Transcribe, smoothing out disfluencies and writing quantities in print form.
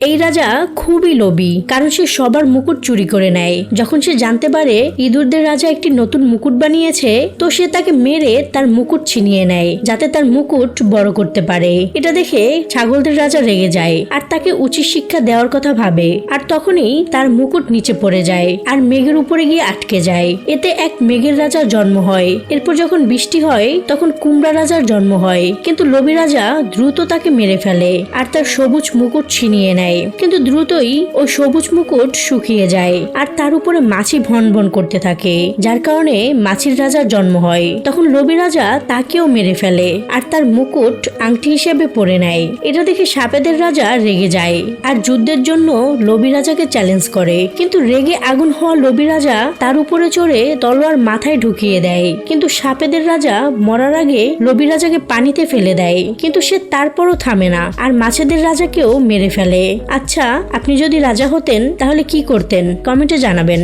এই রাজা খুবই লোভী, কারণ সে সবার মুকুট চুরি করে নেয়। যখন সে জানতে পারে ইঁদুরদের রাজা একটি নতুন মুকুট বানিয়েছে, তো সে তাকে মেরে তার মুকুট ছিনিয়ে নেয়, যাতে তার মুকুট বড় করতে পারে। এটা দেখে ছাগলদের রাজা রেগে যায় আর তাকে উচিত শিক্ষা দেওয়ার কথা ভাবে। আর তখনই তার মুকুট নিচে পড়ে যায় আর মেঘের উপরে গিয়ে আটকে যায়। এতে এক মেঘের রাজার জন্ম হয়। এরপর যখন বৃষ্টি হয় তখন কুমড়া রাজার জন্ম হয়, কিন্তু লোভী রাজা দ্রুত তাকে মেরে ফেলে আর তার সবুজ মুকুট ছিনিয়ে নেয়। কিন্তু দ্রুতই ওই সবুজ মুকুট শুকিয়ে যায় আর তার উপরে মাছি ভন ভন করতে থাকে, যার কারণে মাছির রাজার জন্ম হয়। তখন লোভী রাজা তাকেও মেরে ফেলে আর তার মুকুট আংটি হিসেবে পরে নেয়। এটা দেখে সাপেদের রাজা রেগে যায় আর যুদ্ধের জন্য লোভী রাজাকে চ্যালেঞ্জ করে। কিন্তু রেগে আগুন হওয়া লোভী রাজা তার উপরে চড়ে তলোয়ার মাথায় ঢুকিয়ে দেয়। কিন্তু সাপেদের রাজা মরার আগে লোভী রাজাকে পানিতে ফেলে দেয়, কিন্তু সে তারপরও থামে না আর মাছেদের রাজাকেও মেরে ফেলে। আচ্ছা, আপনি যদি রাজা হতেন তাহলে কি করতেন? কমেন্টে জানাবেন।